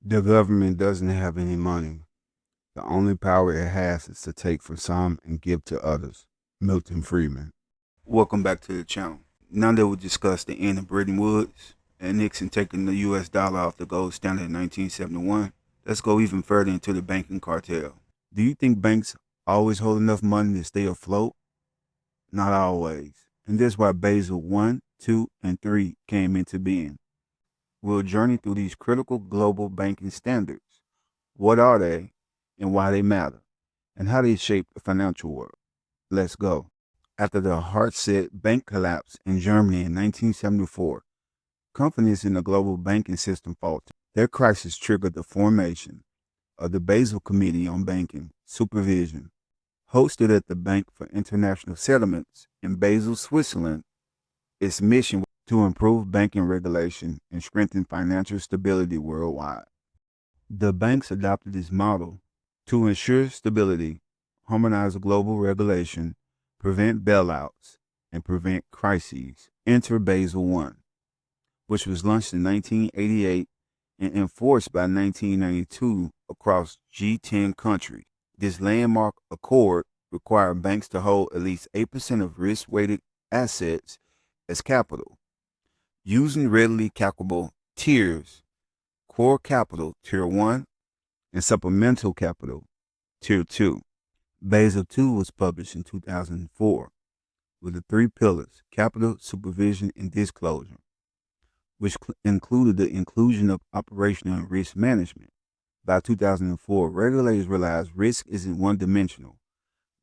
The government doesn't have any money. The only power it has is to take from some and give to others. Milton Friedman. Welcome back to the channel. Now that we discussed the end of Bretton Woods and Nixon taking the US dollar off the gold standard in 1971, let's go even further into the banking cartel. Do you think banks always hold enough money to stay afloat? Not always. And that's why Basel I, II, and III came into being. We'll journey through these critical global banking standards. What are they and why they matter, and how they shape the financial world? Let's go. After the hard-set bank collapse in Germany in 1974, confidence in the global banking system faltered. Their crisis triggered the formation of the Basel Committee on Banking Supervision, hosted at the Bank for International Settlements in Basel, Switzerland. Its mission was to improve banking regulation and strengthen financial stability worldwide. The banks adopted this model to ensure stability, harmonize global regulation, prevent bailouts, and prevent crises. Enter Basel I, which was launched in 1988 and enforced by 1992 across G10 countries. This landmark accord required banks to hold at least 8% of risk-weighted assets as capital, using readily calculable tiers: core capital, Tier 1, and supplemental capital, Tier 2. Basel II was published in 2004 with the three pillars: capital, supervision, and disclosure, which included the inclusion of operational and risk management. By 2004, regulators realized risk isn't one-dimensional.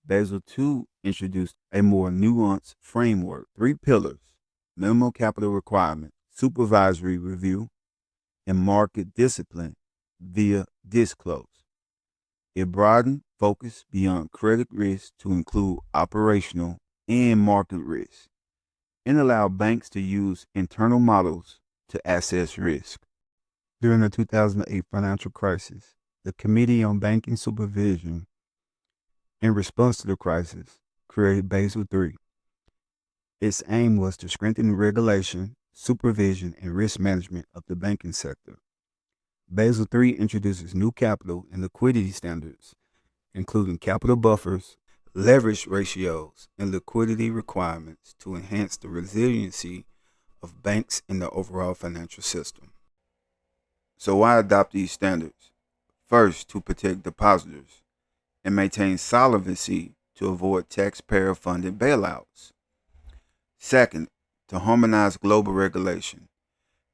Basel II introduced a more nuanced framework: three pillars: minimum capital requirement, supervisory review, and market discipline via disclose. It broadened focus beyond credit risk to include operational and market risk, and allowed banks to use internal models to assess risk. During the 2008 financial crisis, the Committee on Banking Supervision, in response to the crisis, created Basel III. Its aim was to strengthen regulation, supervision, and risk management of the banking sector. Basel III introduces new capital and liquidity standards, including capital buffers, leverage ratios, and liquidity requirements to enhance the resiliency of banks in the overall financial system. So why adopt these standards? First, to protect depositors and maintain solvency to avoid taxpayer-funded bailouts. Second, to harmonize global regulation,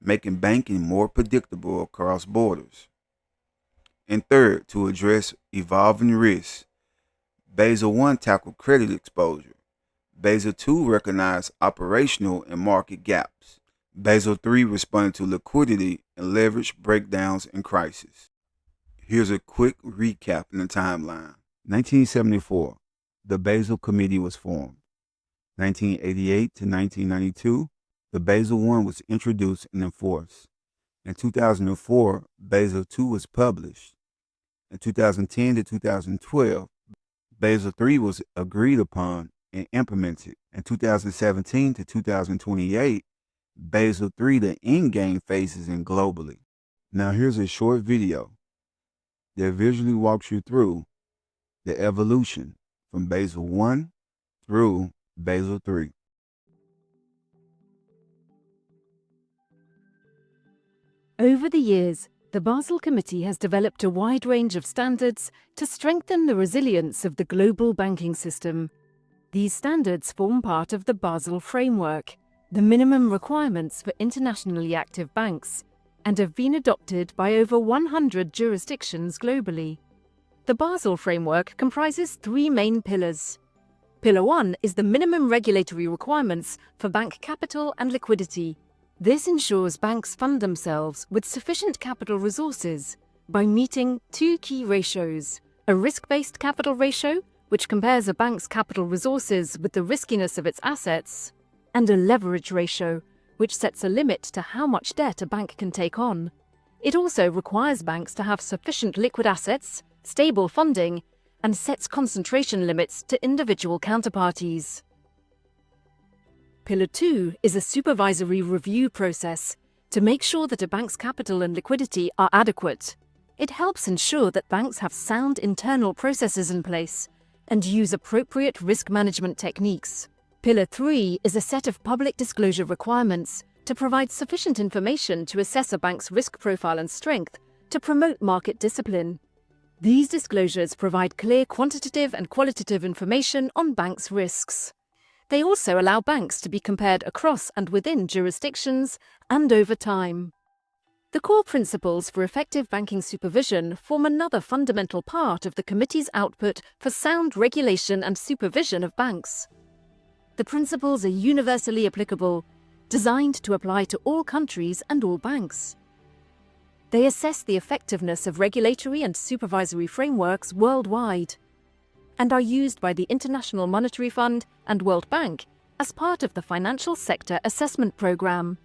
making banking more predictable across borders. And third, to address evolving risks. Basel I tackled credit exposure. Basel II recognized operational and market gaps. Basel III responded to liquidity and leverage breakdowns and crises. Here's a quick recap in the timeline. 1974, the Basel Committee was formed. 1988 to 1992, the Basel I was introduced and enforced. In 2004, Basel II was published. In 2010 to 2012, Basel III was agreed upon and implemented. In 2017 to 2028, Basel III, the endgame phases in globally. Now here's a short video that visually walks you through the evolution from Basel I through Basel III. Over the years, the Basel Committee has developed a wide range of standards to strengthen the resilience of the global banking system. These standards form part of the Basel framework, the minimum requirements for internationally active banks, and have been adopted by over 100 jurisdictions globally. The Basel framework comprises three main pillars. Pillar 1 is the minimum regulatory requirements for bank capital and liquidity. This ensures banks fund themselves with sufficient capital resources by meeting two key ratios: a risk-based capital ratio, which compares a bank's capital resources with the riskiness of its assets, and a leverage ratio, which sets a limit to how much debt a bank can take on. It also requires banks to have sufficient liquid assets, stable funding, and sets concentration limits to individual counterparties. Pillar 2 is a supervisory review process. to make sure that a bank's capital and liquidity are adequate. It helps ensure that banks have sound internal processes in place and use appropriate risk management techniques. Pillar 3 is a set of public disclosure requirements to provide sufficient information to assess a bank's risk profile and strength to promote market discipline. These disclosures provide clear quantitative and qualitative information on banks' risks. They also allow banks to be compared across and within jurisdictions and over time. The core principles for effective banking supervision form another fundamental part of the Committee's output for sound regulation and supervision of banks. The principles are universally applicable, designed to apply to all countries and all banks. They assess the effectiveness of regulatory and supervisory frameworks worldwide and are used by the International Monetary Fund and World Bank as part of the Financial Sector Assessment Programme.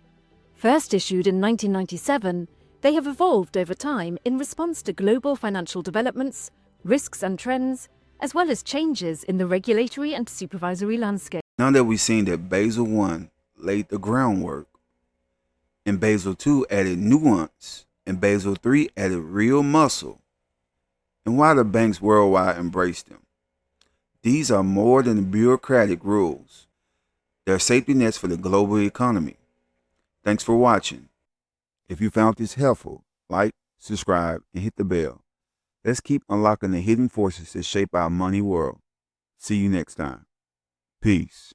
First issued in 1997, they have evolved over time in response to global financial developments, risks and trends, as well as changes in the regulatory and supervisory landscape. Now that we've seen that Basel I laid the groundwork, and Basel II added nuance, and Basel III added real muscle, and why the banks worldwide embraced them. These are more than bureaucratic rules. They're safety nets for the global economy. Thanks for watching. If you found this helpful, like, subscribe, and hit the bell. Let's keep unlocking the hidden forces that shape our money world. See you next time. Peace.